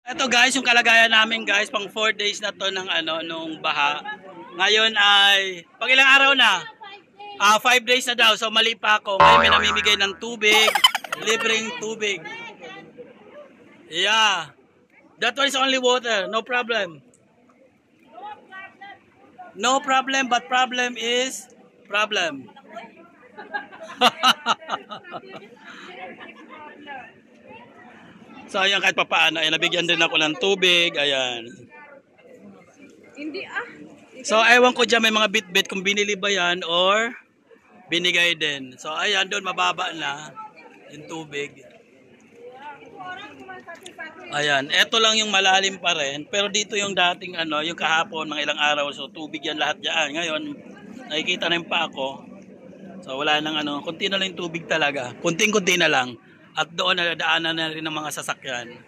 Ito guys, yung kalagayan namin guys, pang 4 days na to ng nung baha. Ngayon ay, pag ilang araw na? 5 days na daw, so mali pa ako. Ngayon may namimigay ng tubig, libreng tubig. Yeah. That one is only water, no problem. No problem, but problem is problem. So ayan, kahit papaano, ay nabigyan din ako ng tubig, ayan. Hindi So ewan ko dyan, may mga bit-bit kung binili ba yan or binigay din. So ayan, doon mababa na yung tubig. Ayan, eto lang yung malalim pa rin. Pero dito yung dating yung kahapon, mga ilang araw. So tubig yan lahat dyan. Ngayon, nakikita na yung pa ako. So wala nang kunti na lang yung tubig talaga. Kunting-kunti na lang. At doon nadaanan na rin ng mga sasakyan.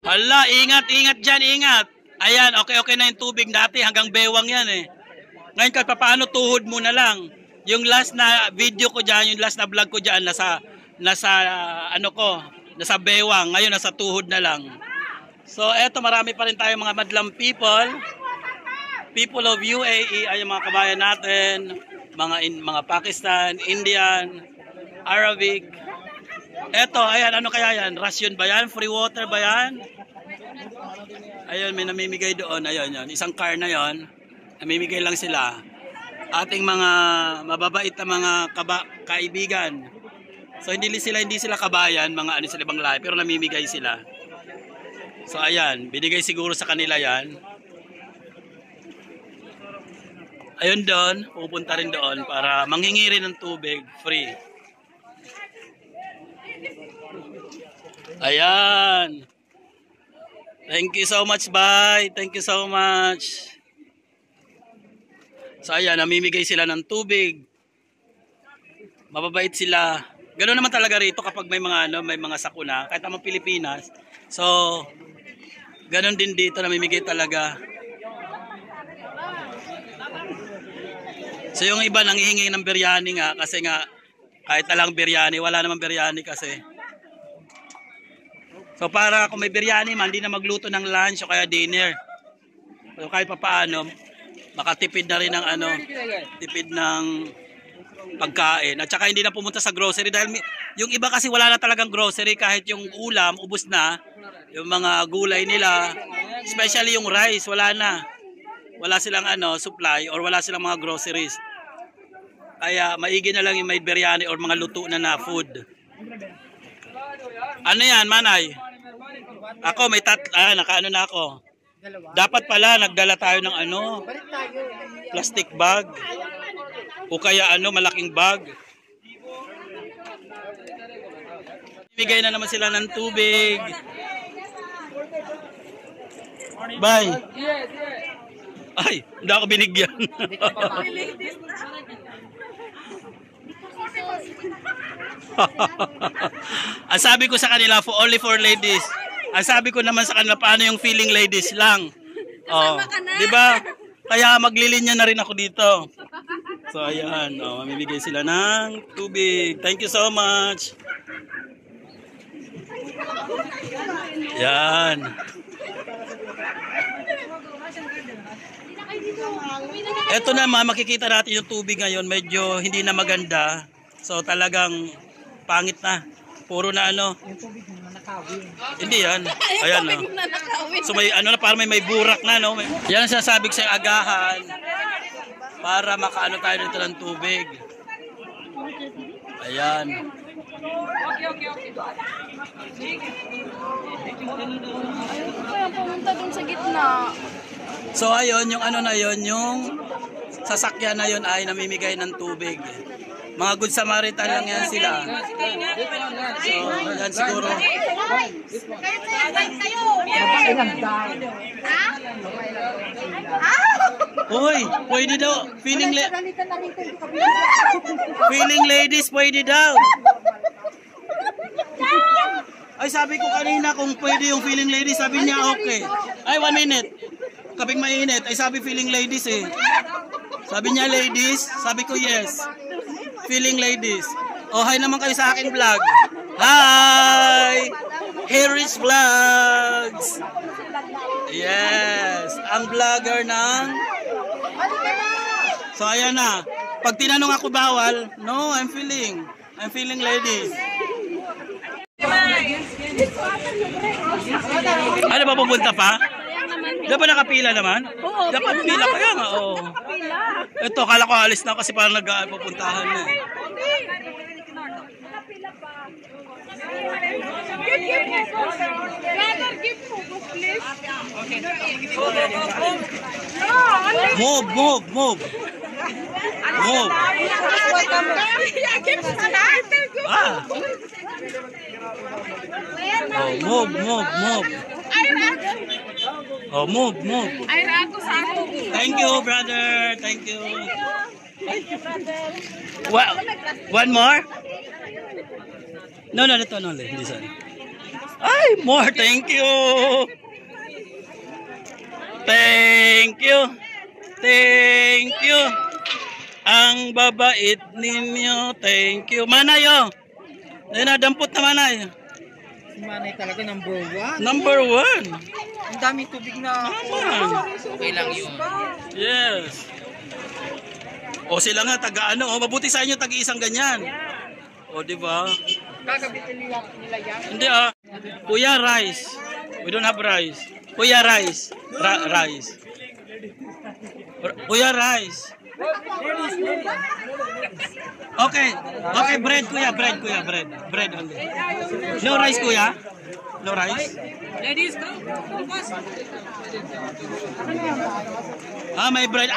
Hala, ingat dyan, ingat. Ayan, okay na yung tubig dati. Hanggang bewang yan eh. Ngayon kahit paano tuhod mo na lang. Yung last na video ko dyan, yung last na vlog ko dyan, nasa bewang. Ngayon nasa tuhod na lang. So eto, marami pa rin tayo mga madlang people. People of UAE ay yung mga kabayan natin. Mga Pakistan, Indian, Arabic. Eto, ayan, ano kaya yan? Ration ba yan? Free water ba yan? Ayun, may namimigay doon. Ayun, yun. Isang car na yon. Namimigay lang sila. Ating mga mababait na mga kaibigan. So hindi sila kabayan, mga sila ibang lahi, pero namimigay sila. So ayan, binigay siguro sa kanila yan. Ayun doon, pupunta rin doon para manghingi rin ng tubig, free. Ayan. Thank you so much, bye. Thank you so much. So ayan, namimigay sila ng tubig. Mababait sila. Ganoon naman talaga rito kapag may mga sakuna, kahit naman Pilipinas. So ganoon din dito, namimigay talaga. So yung iba nanghihingi ng biryani nga kasi nga kahit talang biryani, wala namang biryani kasi. So para kung may biryani man, hindi na magluto ng lunch o kaya dinner. So kahit papaano, makatipid na rin ng tipid ng pagkain. At saka hindi na pumunta sa grocery dahil yung iba kasi wala na talagang grocery, kahit yung ulam ubos na, yung mga gulay nila, especially yung rice, wala na. Wala silang supply or wala silang mga groceries. Kaya maigi na lang yung may biryani or mga luto na food. Ano yan, Manay? Ako may nakaano na ako. Dapat pala nagdala tayo ng plastic bag. O kaya malaking bag. Bigay na naman sila ng tubig. Bye. Ay, hindi ako binigyan. Ang sabi ko sa kanila, only for ladies. Ang sabi ko naman sa kanila, paano yung feeling ladies lang? Oh, di ba? Kaya maglilinya na rin ako dito. So ayan, mamimigay sila ng tubig. Thank you so much. Yan. Ito naman, makikita natin yung tubig ngayon, medyo hindi na maganda. So talagang pangit na. Puro na Hindi yan. Ayan So may na, parang may burak na Yan ang sinasabi ko sa agahan para makaano tayo dito ng tubig. Ayan. pumunta dun sa gitna. So ayun, yung yung sasakyan na yun ay namimigay ng tubig. Mga Good Samaritan lang yan sila. So, yan siguro. Uy, pwede daw. Feeling ladies, pwede daw. Ay, sabi ko kanina kung pwede yung feeling ladies, sabi niya okay. Ay, 1 minute. Kaping mainit. Ay, sabi feeling ladies eh. Sabi niya ladies, sabi ko yes. Feeling ladies. Oh, hi naman kayo sa aking vlog. Hi! Harris Vlogs. Yes, ang vlogger ng... So ayan na. Pag tinanong ako bawal, no, I'm feeling ladies. Ano ba, pupunta pa? Dapat nakapila naman? Oo, Dapat pila kaya nga, oo. Ito, kala ko alis na kasi parang nag-pupuntahan na. Move. Ah. Oh, move. Oh, move. Thank you, brother. Thank you. Wow. One more? No, ito no. This one. Ay, more. Thank you. Thank you. Ang babait ninyo. Thank you. Manay, oh. Nadampot na manay. Si Manay talaga number 1. Number 1. Ang daming tubig na. Okay lang yun. Yes. O sila nga taga-ano, mabuti sa inyo tag-iisang ganyan. O di ba? Gagabitin nila yan. Hindi Kuya rice. We don't have rice. Kuya rice. Rice. Kuya rice. Okay, bread kuya, bread only. No rice kuya? No rice? Ladies, go. May bread.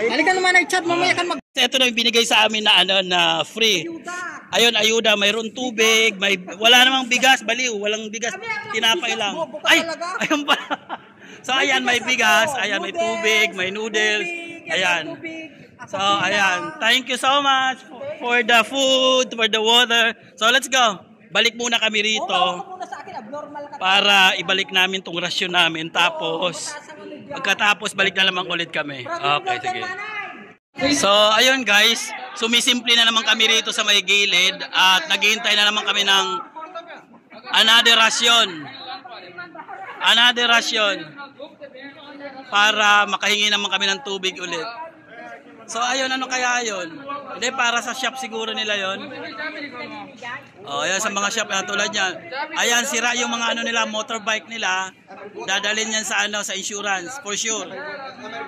Halika naman ay chat, mamaya kan mag... Ito na yung binigay sa amin na free. Ayun, ayuda, mayroon tubig, wala namang bigas, baliw, walang bigas, tinapay lang. Ay, ayun pa. So ayan, may bigas, ayan, may tubig, may noodles, ayan. So ayan, thank you so much for the food, for the water. So let's go. Balik muna kami rito para ibalik namin tong rasyon namin. Tapos, pagkatapos balik na naman ulit kami. Okay, sige. So, ayun guys, sumisimple na naman kami rito sa may gilid at naghihintay na naman kami ng another rasyon para makahingi naman kami ng tubig ulit. So, ayun, ano kaya yun? Hindi, para sa shop siguro nila yun. Oh, ayan, sa mga shop na tulad yan. Ayan, sira yung mga nila, motorbike nila. Dadalhin yan sa sa insurance, for sure.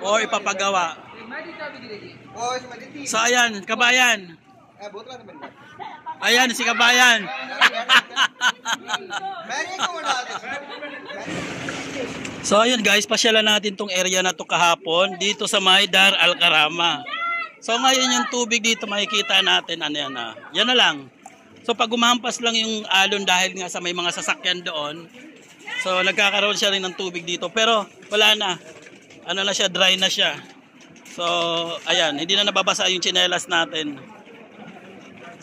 Or ipapagawa. So ayan, kabayan. Ayan si kabayan. So ayun guys, pasyalan natin tong area na to kahapon dito sa Dar Al Karama. So ngayon yung tubig dito makikita natin yan na lang. So pag gumahampas lang yung alon dahil nga sa may mga sasakyan doon. So nagkakaroon siya rin ng tubig dito pero wala na. Na siya, dry na siya. So, ayan, hindi na nababasa yung tsinelas natin.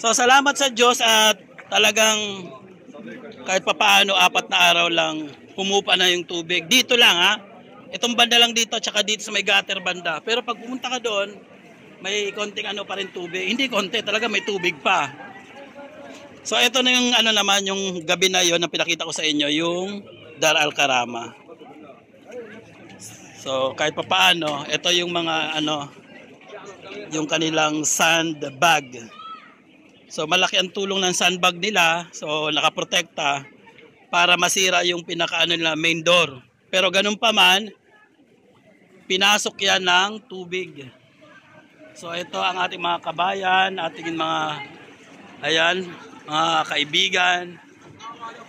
So, salamat sa Diyos at talagang kahit papaano 4 na araw lang humupa na yung tubig. Dito lang itong banda lang dito tsaka dito sa may gutter banda. Pero pag pumunta ka doon, may konting pa rin tubig. Hindi konti, talaga may tubig pa. So, ito na yung naman, yung gabi na yon na pinakita ko sa inyo, yung Dar Al Karama. So kahit papaano, ito yung mga yung kanilang sandbag. So malaki ang tulong ng sandbag nila, so nakaprotekta para masira yung nila main door. Pero ganun pa man, pinasok yan ng tubig. So ito ang ating mga kabayan, ating mga mga kaibigan,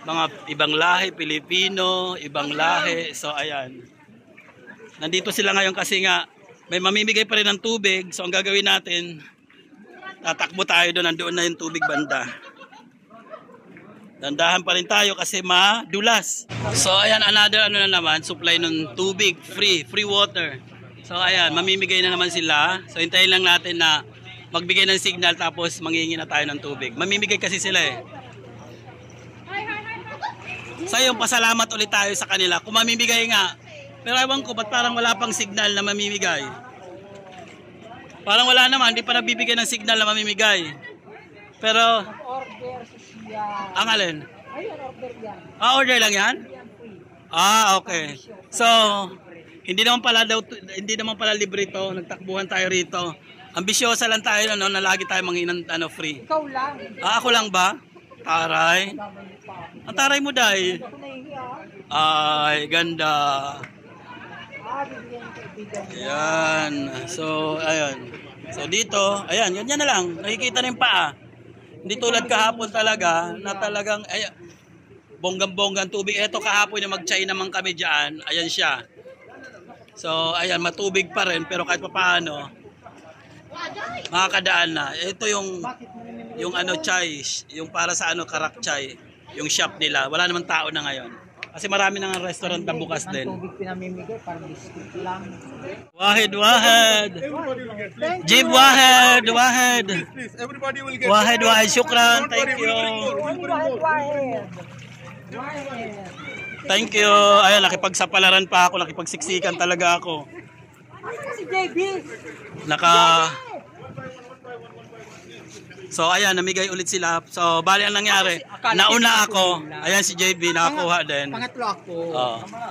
mga ibang lahi, Pilipino, ibang lahi. So ayan. Nandito sila ngayon kasi nga may mamimigay pa rin ng tubig. So ang gagawin natin, tatakbo tayo doon, nandoon na yung tubig banda. Dandahan pa rin tayo kasi madulas. So ayan, another na naman, supply ng tubig, free water. So ayan, mamimigay na naman sila. So hintayin lang natin na magbigay ng signal tapos manghihingi na tayo ng tubig. Mamimigay kasi sila So yung pasalamat ulit tayo sa kanila. Kung mamimigay nga, Pero ewan ko, ba't parang wala pang signal na mamimigay? Parang wala naman, hindi pa nabibigay ng signal na mamimigay. Pero, ang alin? Order lang yan? Okay. So, hindi naman pala libre ito. Nagtakbuhan tayo rito. Ambisyosa lang tayo na lagi tayo manginang free. Ikaw lang. Ako lang ba? Taray. Ang taray mo, Day. Ay, ganda. Ayan. So, ayan. So, dito, ayan, ganyan na lang. Nakikita na yung paa. Hindi tulad kahapon talaga, na talagang, ayan, bonggang-bonggang tubig. Ito kahapon yung mag-try naman kami dyan. Ayan siya. So, ayan, matubig pa rin. Pero kahit pa paano, makakadaan na. Ito yung ano, chai. Yung para sa ano, karak chai. Yung shop nila. Wala namang tao na ngayon. Kasi marami nang restaurant na bukas din. Tubig pinamimigay, parang biscuit lang. Wahid, Wahid. Jib, Wahid, Wahid. Wahid, Wahid. Shukran. Thank you. Thank you. Ayan, nakipagsapalaran pa ako. Nakipagsiksikan talaga ako. Si JB. So ayan, namigay ulit sila. So bali ang nangyari, nauna ako. Ayan si JB nakakuha din. Pangatlo ako.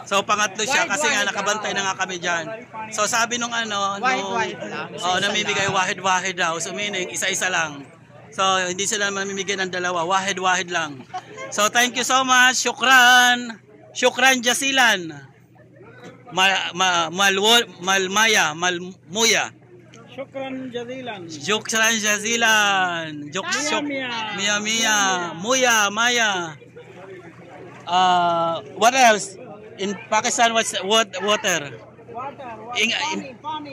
So pangatlo siya kasi nga nakabantay na nga kami diyan. So sabi nung Wahid lang. namimigay wahid daw. So meaning isa-isa lang. So hindi sila mamimigay ng dalawa, wahid lang. So thank you so much. Shukran. Shukran jasilan. Malmuya. Shukran jazilan. Shukran jazilan. Mia. Muya, Maya. What else? In Pakistan, what's water? Water.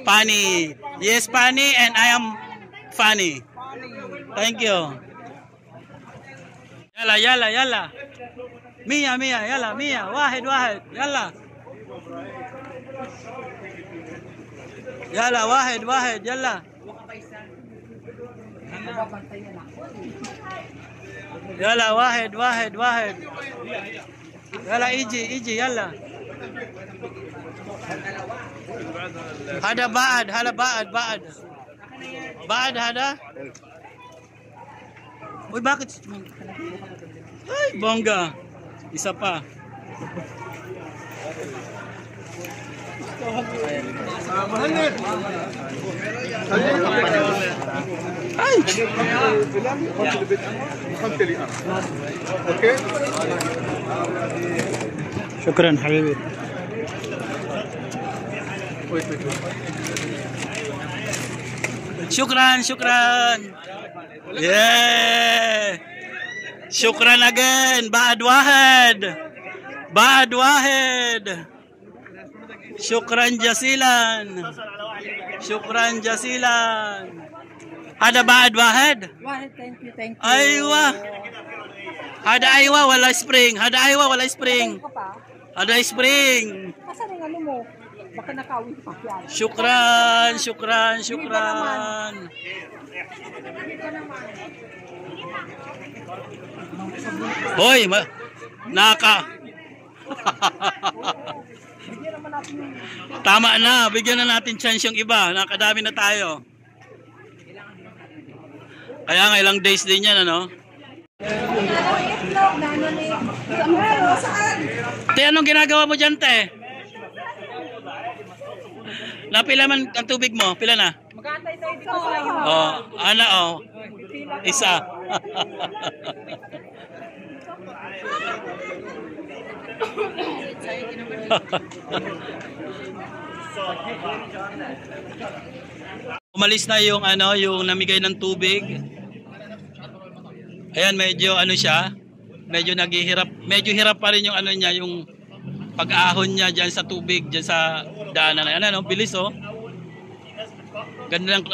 Pani. Yes, Pani, and I am funny. Thank you. Yalla. Mia, yalla, Mia. Wahid. Yalla. Yalla, wahid, yalla. Yalla, wahid. Yalla, iji, yalla. Hada ba'ad. Ba'ad hada. Uy, bakit? Ay, bongga. Isa pa. Ay! Shukran, habibi. Shukran. Yeah! Shukran again. Ba'ad wahid. Shukran jasilan. Ada ba'ad wahid? Wahid, thank you. Aywa. Ada aywa wala spring. Ada spring. Asan yung ano mo? Baka nakawin pa yan. Shukran. Hoy, naka. Tama na, bigyan na natin chance yung iba. Nakadami na tayo. Kaya nga ilang days din yan, ano? Te, anong ginagawa mo dyan, te? Napila man ang tubig mo? Pila na? Mag-aantay tayo dito sa Isa. Umalis na yung yung namigay ng tubig. Ayan, medyo siya, medyo medyo hirap pa rin yung niya, yung pag-ahon niya diyan sa tubig, diyan sa daanan na yan, bilis Gandang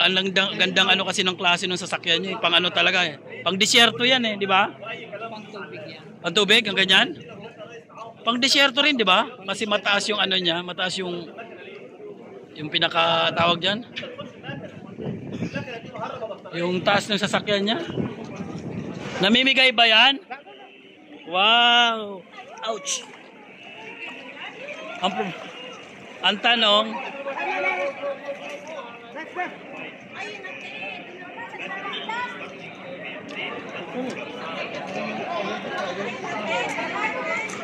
kasi ng klase ng sasakyan niya, pang talaga pang disyerto yan di ba? Pang tubig yan. Pang tubig, ang ganyan? Pang disyerto rin, di ba? Kasi mataas yung niya, mataas yung pinakatawag diyan. Yung taas ng sasakyan niya. Namimigay ba yan? Wow! Ouch! Ang tanong,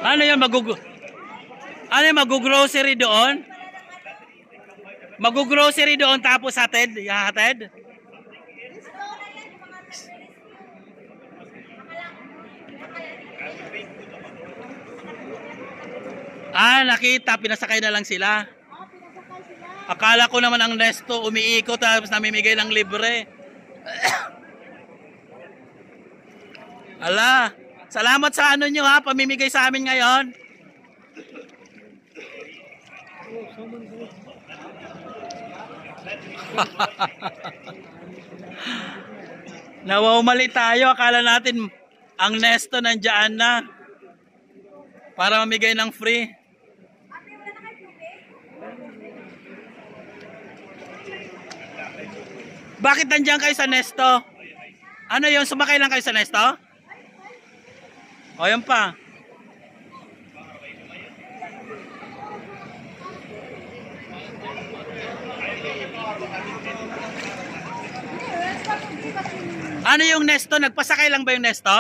ano yan, mag-grocery doon? Mag-grocery doon tapos hatid? Hatid? Nakita, pinasakay na lang sila. Akala ko naman ang Nesto umiikot tapos namimigay ng libre. Ala, salamat sa ano nyo ha, pamimigay sa amin ngayon. Nawawmali tayo, akala natin ang Nesto nandiyan na para mamigay ng free. Bakit nandiyan kayo sa Nesto? Ano yun, sumakay lang kayo sa Nesto? O yan pa. Ano yung Nesto? Nagpasakay lang ba yung Nesto?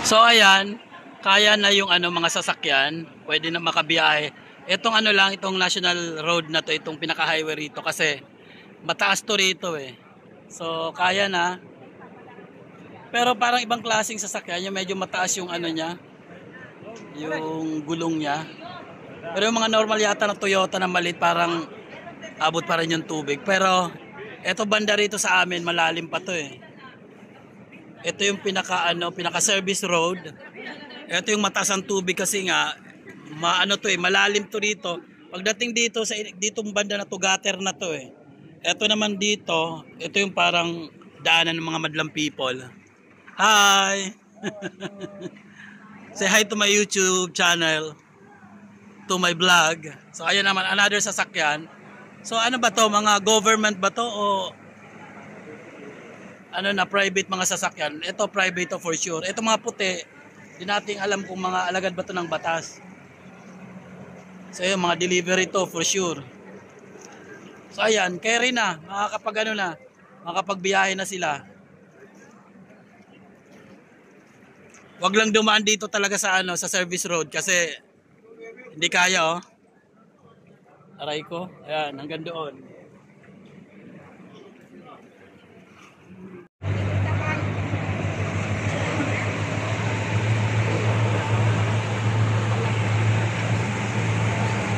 So ayan, kaya na yung mga sasakyan, pwede na makabiyahe. Itong lang, itong national road na to, itong pinaka-highway rito kasi mataas to rito eh. So kaya na. Pero parang ibang klaseng sasakyan, yung medyo mataas yung niya, yung gulong niya. Pero yung mga normal yata na Toyota na maliit, parang abot pa rin yung tubig. Pero eto banda rito sa amin, malalim pa to eh. Ito yung pinaka service road. Ito yung mataas ang tubig kasi nga malalim to rito. Pagdating dito sa ditong banda na to, gutter na to eh. Ito naman dito, ito yung parang daanan ng mga madlang people. Hi. Say hi to my YouTube channel, to my vlog. So ayan naman another sasakyan. So ano ba to, mga government ba to o private mga sasakyan? Ito private to for sure. Ito mga puti, di nating alam kung mga alagad ba to ng batas. So yung mga delivery to for sure. So ayan, carry na, makakapagbiyahe na sila. Wag lang dumaan dito talaga sa sa service road kasi hindi kaya oh. Aray ko, ayan, hanggang doon.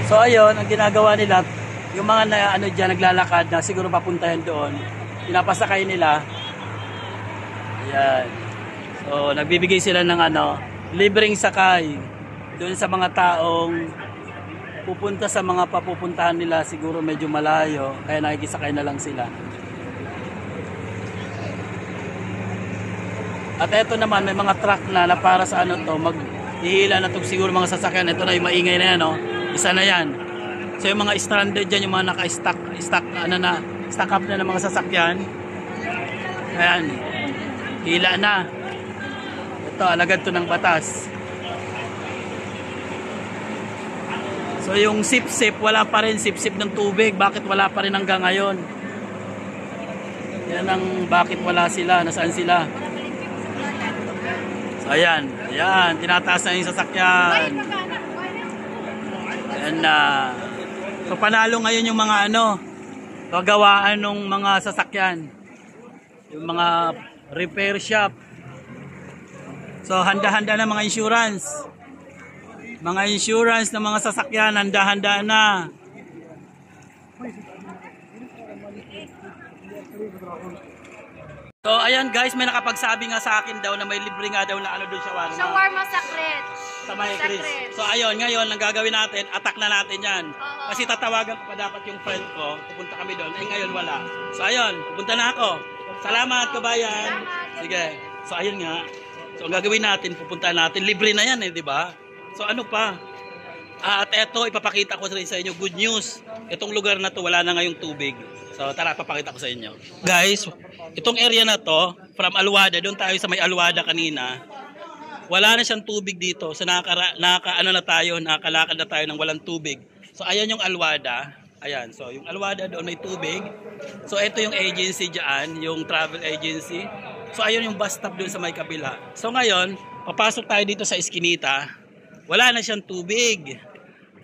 So ayun, ang ginagawa nila, yung mga dyan naglalakad na siguro papuntahan doon, pinapasakay nila. Ayan. So nagbibigay sila ng libreng sakay doon sa mga taong pupunta sa mga papupuntahan nila, siguro medyo malayo, kaya nakikisakay na lang sila. At eto naman, may mga truck na para sa maghihila na to siguro mga sasakyan. Ito na yung maingay na yan, isa na yan. So yung mga stranded dyan, yung mga naka-stack up na ng mga sasakyan. Ayan, hila na. Ito, alagad to ng batas. So yung sip-sip, wala pa rin sip-sip ng tubig. Bakit wala pa rin hanggang ngayon? Yan ang bakit wala sila, nasaan sila. So ayan, tinataas na yung sasakyan. Ayan na. So panalo ngayon yung mga gagawaan ng mga sasakyan. Yung mga repair shop. So handa-handa na mga insurance. Mga insurance ng mga sasakyan, handa-handa na. So ayan guys, may nakapagsabi nga sa akin daw na may libre nga daw na doon sa shawarma. Shawarma sa Chris. Sa may Chris. So ayun, ngayon ang gagawin natin, attack na natin yan. Kasi tatawagan ko pa dapat yung friend ko, pupunta kami doon. Ngayon wala. So ayun, pupunta na ako. Salamat kabayan. Sige. So ayun nga. So ang gagawin natin, pupunta natin. Libre na yan di ba? So ano pa? At eto, ipapakita ko sa inyo, good news. Itong lugar na to, wala na ngayong tubig. So tara, papakita ko sa inyo. Guys, itong area na to, from Alwada, doon tayo sa may Alwada kanina, wala na siyang tubig dito. So nakakalakad na tayo ng walang tubig. So ayan yung Alwada. Ayan, so yung Alwada doon may tubig. So ito yung agency dyan, yung travel agency. So ayun yung bus stop doon sa may kabila. So ngayon, papasok tayo dito sa Eskinita. Wala na siyang tubig.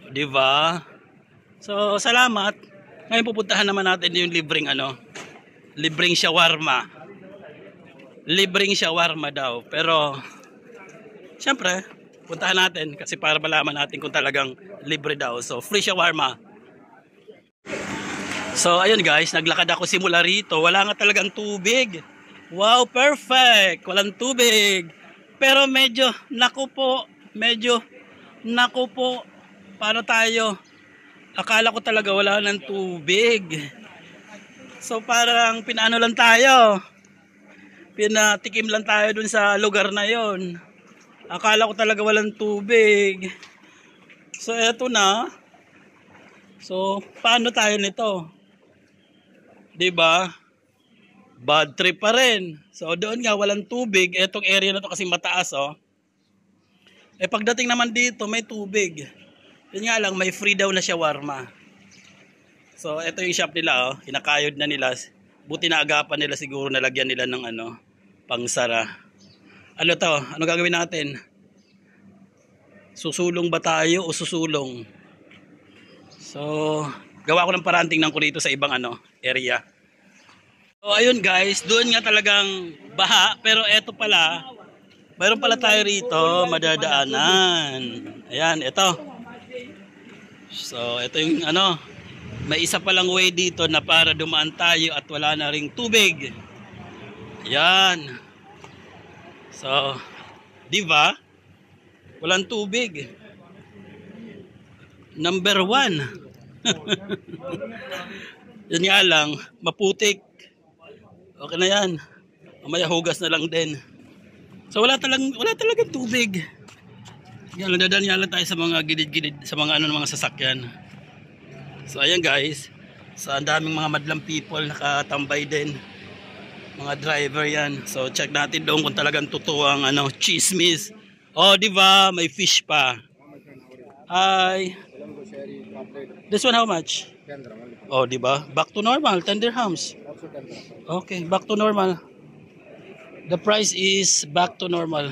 Di ba? So salamat. Ngayon pupuntahan naman natin yung libreng libreng shawarma. Libreng shawarma daw. Pero syempre, puntahan natin kasi para malaman natin kung talagang libre daw. So free shawarma. So ayun guys, naglakad ako simula rito. Wala nga talagang tubig. Wow, perfect. Walang tubig. Pero medyo, naku po. Paano tayo? Akala ko talaga wala ng tubig. So parang pinaano lang tayo. Pinatikim lang tayo dun sa lugar na yon. Akala ko talaga walang tubig. So eto na. So paano tayo nito? 'Di ba? Bad trip pa rin. So doon nga walang tubig. Etong area na to kasi mataas oh. Eh pagdating naman dito may tubig. Yun nga lang may free daw na shawarma. So ito yung shop nila oh. Kinakayod na nila. Buti na agapan nila siguro, nalagyan nila ng pangsara. Ano to? Ano gagawin natin? Susulong ba tayo o susulong? So gawa ko ng paraan, tingnan ko rito sa ibang area. So ayun guys, doon nga talagang baha, pero eto pala, mayroon pala tayo rito madadaanan. Ayan, ito. So ito yung may isa palang way dito na para dumaan tayo at wala na ring tubig. Ayan. So, di ba? Walang tubig. Number 1. Yan nga lang, maputik. Okay na yan. Mamaya hugas na lang din. So wala talagang tubig. Yan, nadadaan lang tayo sa mga gilid-gilid, sa mga mga sasakyan. So ayan guys. So ang daming mga madlang people nakatambay din. Mga driver yan. So check natin doon kung talagang totoo ang chismis. Oh, di ba? May fish pa. Hi. This one how much? Oh, di ba? Back to normal, 10 dirhams. Okay, back to normal. The price is back to normal.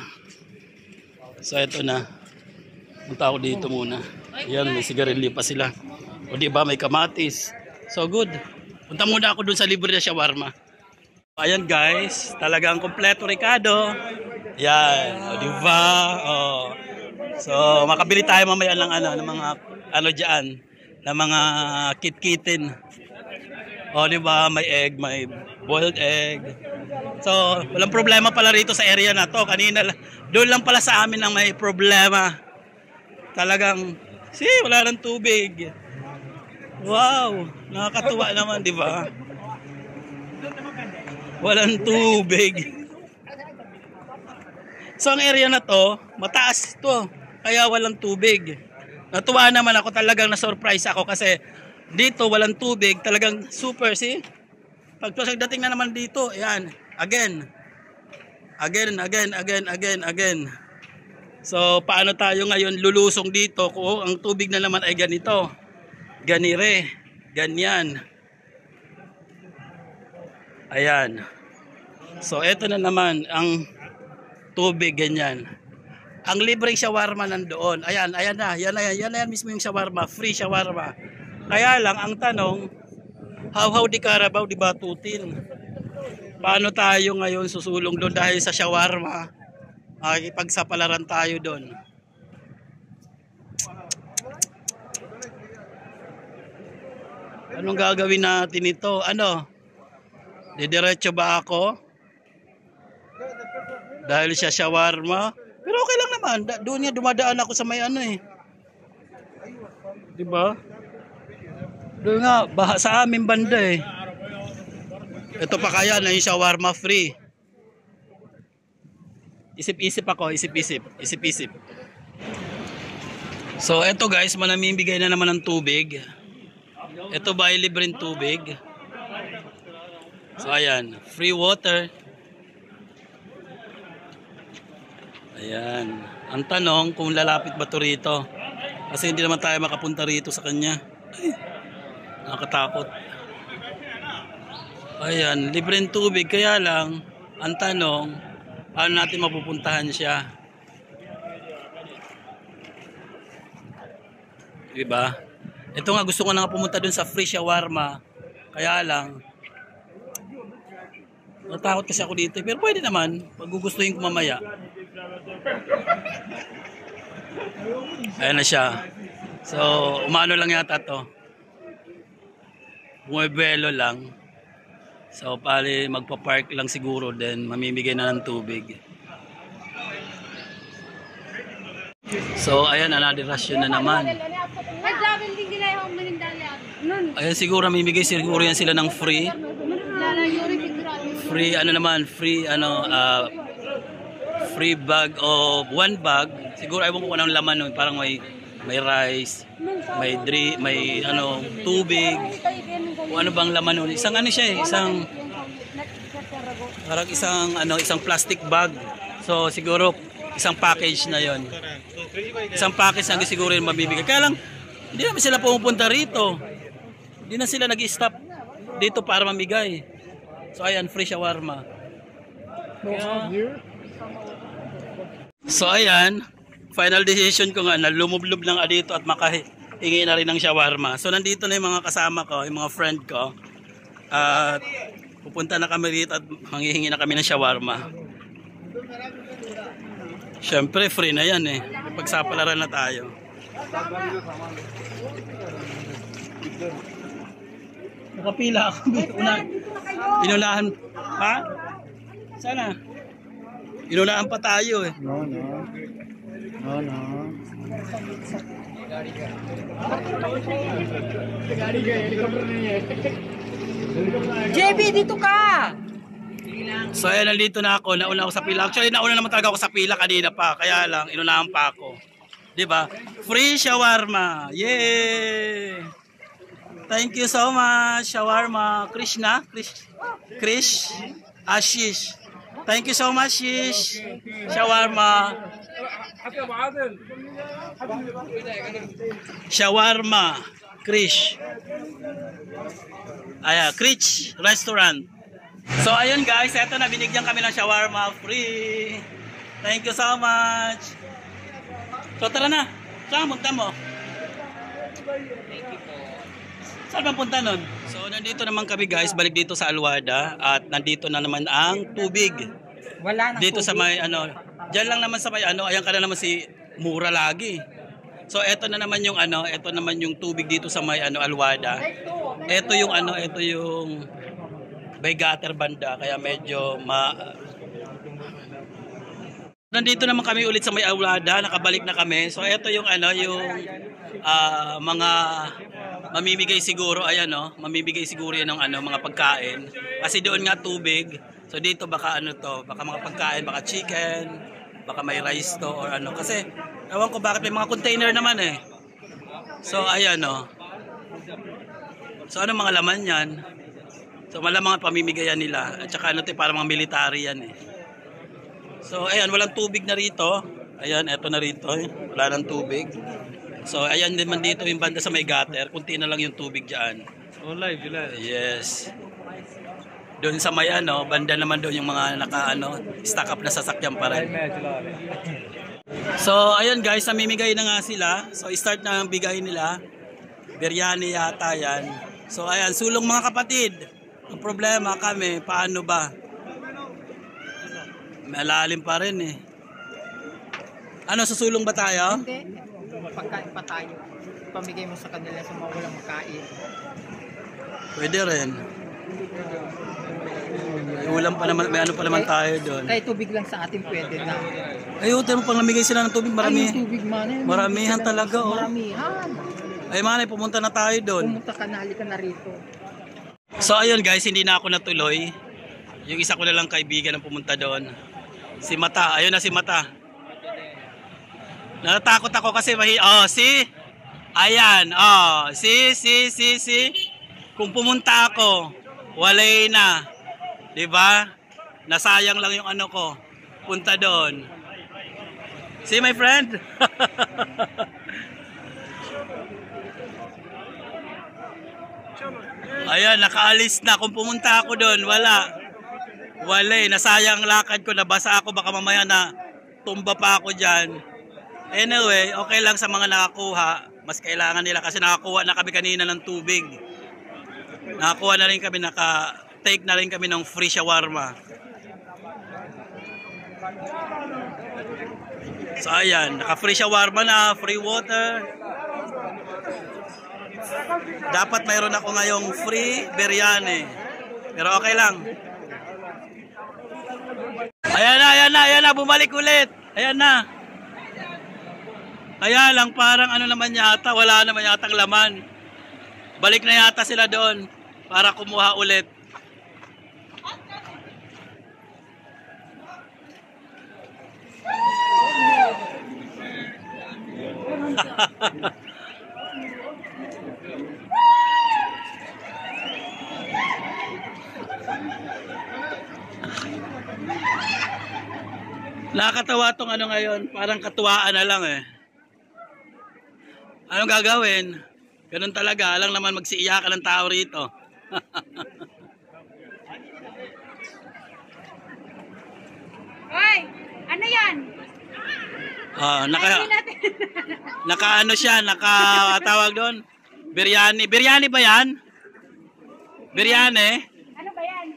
So ito na. Punta ako dito muna. Ayan, may sigarilyo pa sila. O di ba, may kamatis. So good. Punta muna ako dun sa libre na shawarma. Ayan guys, talagang kompleto Ricardo. Ayan, o di ba? Oh. So makabili tayo mamaya ng mga diyan, ng mga kit-kitin. O di ba, may egg, may boiled egg. So walang problema pala rito sa area na to. Kanina doon lang pala sa amin ang may problema. Talagang wala nang tubig. Wow, nakakatuwa naman, di ba? Walang tubig. So ang area na to, mataas to, kaya walang tubig. Natuwa naman ako, talagang na-surprise ako kasi dito walang tubig, talagang super, see? Pagdating na naman dito, ayan, again. So paano tayo ngayon lulusong dito kung ang tubig na naman ay ganito? Ganire, ganyan. Ayan. So eto na naman ang tubig, ganyan. Ang libreng shawarma nandoon. Ayan na. Yan mismo yung shawarma, free shawarma. Kaya lang ang tanong, how di Carabao, di batutin? Paano tayo ngayon susulong doon dahil sa shawarma? Makikipagsapalaran tayo doon. Anong gagawin natin ito? Didiretso ba ako? Dahil sa shawarma? Pero okay lang naman. Doon nga dumadaan ako sa may diba? Doon nga, baha sa aming banda eh. Ito pa kaya na yung shawarma free. Isip-isip ako, isip-isip. So eto guys, manamimigay na naman ng tubig. Ito ba ay libreng tubig? So ayan, free water. Ayan. Ang tanong kung lalapit ba to rito? Kasi hindi naman tayo makapunta rito sa kanya. Ay, nakakatakot. Ayan, libreng tubig. Kaya lang, ang tanong, paano natin mapupuntahan siya? Diba? Ito nga, gusto ko na nga pumunta dun sa free shawarma. Kaya lang, natakot kasi ako dito. Pero pwede naman, pag gugustuhin ko mamaya. Ayan na siya. So, umano lang yata to. Bumibelo lang. So, pali magpa-park lang siguro, then mamimigay na ng tubig. So, ayan, another ration na naman. Ayan, siguro mamimigay siguro yan sila ng free. Free, ano naman, free, free bag o one bag. Siguro ayaw ko kung anong laman nun. Parang may rice, may tubig. Kung ano bang laman nun. Isang ano siya eh, parang isang plastic bag. So siguro isang package na yon. Isang package na siguro yung mabibigay. Kaya lang, hindi naman sila pumupunta rito. Hindi na sila nag-stop dito para mamigay. So ayan, free shawarma. So ayan, final decision ko nga na lumublob lang dito at makahingi na rin ng shawarma. So nandito na yung mga kasama ko, yung mga friend ko. At pupunta na kami dito at manghihingi na kami ng shawarma. Siyempre free na yan eh. Pagsapalaran na tayo. Nakapila ako. Inunahan. Ha? Sana? Inunahan pa tayo eh. No. JB, dito ka! So ayan, nandito na ako. Nauna ako sa pila. Actually, nauna naman talaga ako sa pila kanina pa. Kaya lang, inunahan pa ako. Diba? Free shawarma. Yay! Thank you so much, shawarma. Krishna? Krish? Ashish. Thank you so much, Shish. Shawarma. Shawarma. Krish. Krish Restaurant. So ayun guys, eto na, binigyan kami ng shawarma free. Thank you so much. So tara na. Saan punta mo? Saan ba punta nun? So nandito naman kami guys, balik dito sa Alwada. At nandito na naman ang tubig. Wala na dito tubig. Sa may diyan lang naman sa may ayan ka na naman si mura lagi. So eto na naman yung eto naman yung tubig dito sa may Alwada. Eto yung ito yung by gutter banda, kaya medyo nandito naman kami ulit sa may Alwada, nakabalik na kami. So eto yung yung mga mamimigay siguro, mamimigay siguro yan ng mga pagkain. Kasi doon nga tubig. So dito baka baka mga pagkain, baka chicken, baka may rice to or kasi ewan ko bakit may mga container naman eh. So ayan So ano mga laman yan? So malamang pamimigayan nila. At saka para mga military yan eh. So ayan, walang tubig na rito. Ayan, eto na rito. Wala nang tubig. So ayan naman dito yung banda sa may gutter. Kunti na lang yung tubig dyan. Oh, live. Yes. Doon sa may banda naman doon yung mga stock up na sasakyan pa rin. So ayun guys, namimigay na nga sila. So start na ang bigay nila. Biryani yata yan. So ayan, sulong mga kapatid. Ang problema kami, paano ba? Malalim pa rin eh. Susulong ba tayo? Hindi. Pagkain pa tayo. Pamigay mo sa kanila sa mga walang makain. Pwede rin. Ulam pa naman, may pa naman tayo doon. Kahit tubig lang sa atin pwede na. Ayun, pang namigay sila ng tubig, marami. Ay, tubig man. Maramihan talaga oh. Maramihan. Ay manay, pumunta na tayo doon. Pumunta ka na, halika na rito. So ayun guys, hindi na ako natuloy. Yung isa ko na lang kaibigan ang pumunta doon. Si Mata, ayun na si Mata. Natatakot ako kasi ayan, kung pumunta ako, walay na. 'Di ba? Nasayang lang yung ko. Punta doon. See my friend? Ayan, nakaalis na. Kung pumunta ako doon, wala. Wala eh. Nasayang lakad ko. Nabasa ako. Baka mamaya na tumba pa ako dyan. Anyway, okay lang sa mga nakakuha. Mas kailangan nila kasi nakakuha na kami kanina ng tubig. Nakakuha na rin kami, naka-take na rin kami ng free shawarma. So ayan, naka-free shawarma na, free water. Dapat mayroon ako ngayong free biryani. Pero okay lang. Ayan na, bumalik ulit. Ayan na. Kaya lang parang ano naman yata, wala naman yatang laman. Balik na yata sila doon para kumuha ulit. Nakakatawa tong ano ngayon, parang katuwaan na lang eh. Anong gagawin? Ganun talaga, alang naman magsiiyakan ng tao rito. Hoy, ano yan? Naka ano siya, nakatawag doon. Biryani. Biryani ba yan? Biryani? Ano ba yan?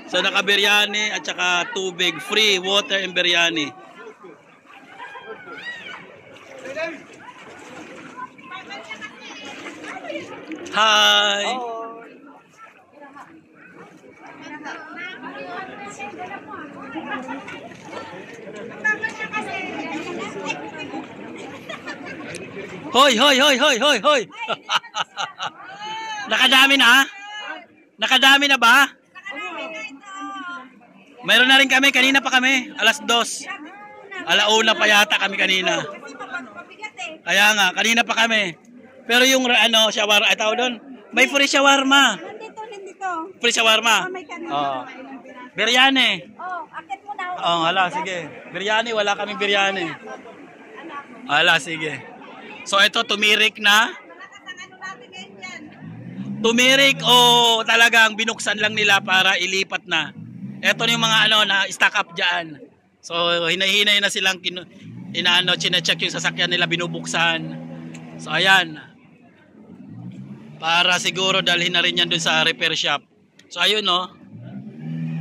So naka biryani at saka tubig, free water and biryani. Hi. Hoy. Nakadami na? Nakadami na ba? Mayroon na rin kami, kanina pa kami, alas 2. Alauna pa yata kami kanina. Kaya nga, kanina pa kami. Pero yung ano, shawarma, ay tawag doon, may free shawarma. Nandito. Free shawarma. Oh. Biryani. Akit mo na. Hala, sige. Biryani, wala kaming biryani. Hala, sige. So ito, tumirik na. Tumirik o talagang binuksan lang nila para ilipat na. Ito yung mga ano na stack up dyan. So hinay-hinay na silang chine-check yung sasakyan nila, binubuksan. So ayan. Para siguro dalhin na rin yan dun sa repair shop. So ayun no.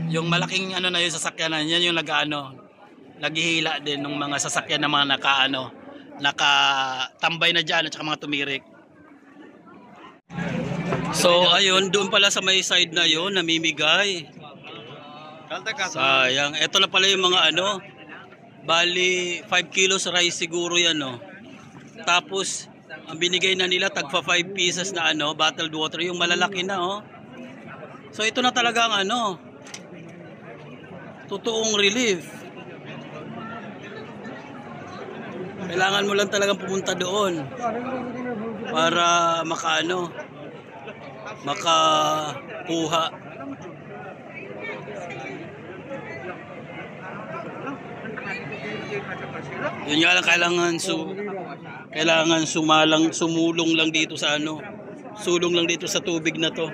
Yung malaking ano na yung sasakyan na yan yung naghihila din ng mga sasakyan na mga nakatambay na dyan at saka mga tumirik. So ayun, doon pala sa may side na yun, namimigay. Sayang, eto na pala yung mga bali 5 kilos rice siguro yan no. Tapos ang binigay na nila tagpa 5 pieces na bottled water, yung malalaki na oh. So ito na talaga ang totoong relief. Kailangan mo lang talagang pumunta doon para makakuha. Yun nga lang, kailangan sumulong lang dito sa sulong lang dito sa tubig na to.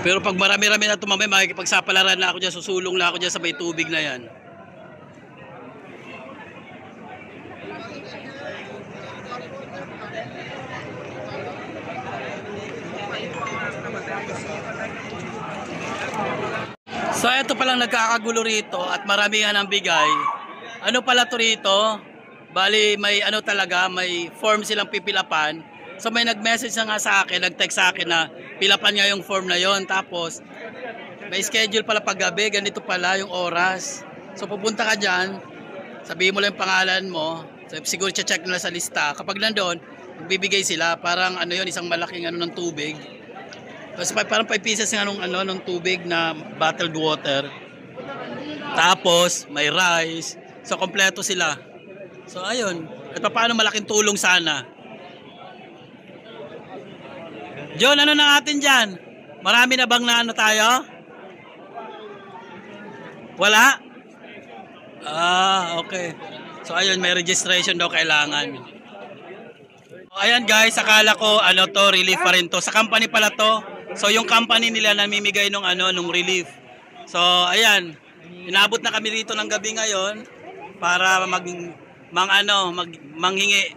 Pero pag marami-rami na ito mamaya, makikipagsapalaran na ako dyan, susulong na ako dyan sa may tubig na yan. So ito palang nagkakagulo rito at maramihan ang bigay. Ano pala to rito? Bali may talaga, may form silang pipilapan. So may nag-message na nga sa akin, nag-text sa akin na pilapan nga yung form na yon. Tapos may schedule pala paggabi, ganito pala yung oras. So pupunta ka dyan, sabihin mo lang yung pangalan mo. So siguro check nila sa lista. Kapag nandoon, magbibigay sila, parang yun, isang malaking ng tubig. Tapos parang 5 pieces ng tubig na bottled water. Tapos may rice. So kompleto sila. So ayun, at paano malaking tulong sana. John, ano na natin dyan? Marami na bang na tayo? Wala? Ah, okay. So ayun, may registration daw kailangan. Ayan guys, akala ko ano to, relief pa rin to. Sa company pala to. So yung company nila namimigay nung nung relief. So ayan, inabot na kami rito ng gabi ngayon para manghingi.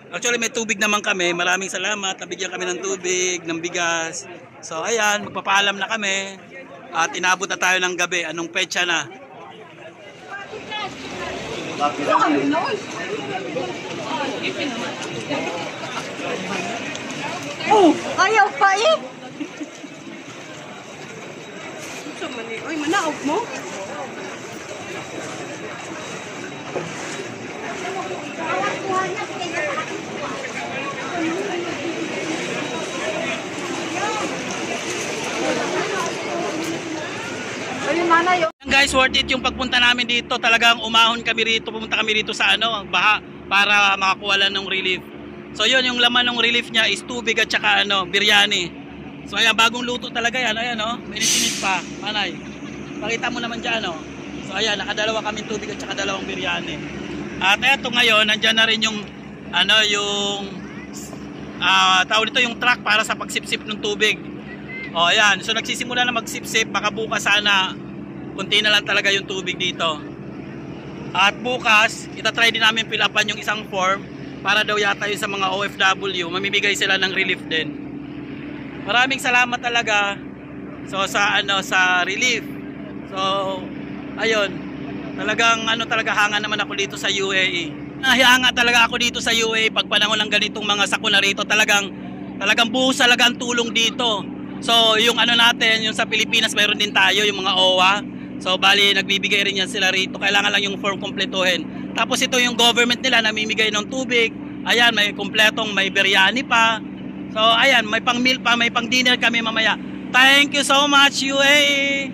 Actually may tubig naman kami. Maraming salamat. Nabigyan kami ng tubig, ng bigas. So ayan, magpapaalam na kami. At inabot na tayo ng gabi. Anong petsa na? Oh, ayaw pa eh. Oy, manaog mo? Guys, worth it yung pagpunta namin dito. Talagang umahon kami rito, pumunta kami rito sa baha para makakuha lang ng relief. So yun, yung laman ng relief niya is tubig at saka biryani. So ayan, bagong luto talaga yan. Ayan minit-minit pa. Panay. Pakita mo naman dyan So ayan, nakadalawa kaming tubig at saka dalawang biryani. At eto ngayon, nandyan na rin yung tawag nito yung truck para sa pagsipsip ng tubig. O ayan, so nagsisimula na magsipsip. Baka bukas sana kunti na lang talaga yung tubig dito. At bukas, itatry din namin fill upan yung isang form para daw yata yung sa mga OFW, mamimigay sila ng relief din. Maraming salamat talaga sa relief. So ayun, talagang talaga hanga naman ako dito sa UAE. Hanga talaga ako dito sa UAE pag panahon ng ganitong mga sakuna rito. Talagang buhos talaga ang tulong dito. So yung natin, yung sa Pilipinas mayroon din tayo yung mga OWA. So bali nagbibigay rin yan sila rito. Kailangan lang yung form kumpletuhin. Tapos ito yung government nila namimigay ng tubig. Ayan, may kumpletong, may biryani pa. So ayan, may pang meal pa, may pang dinner kami mamaya. Thank you so much UAE.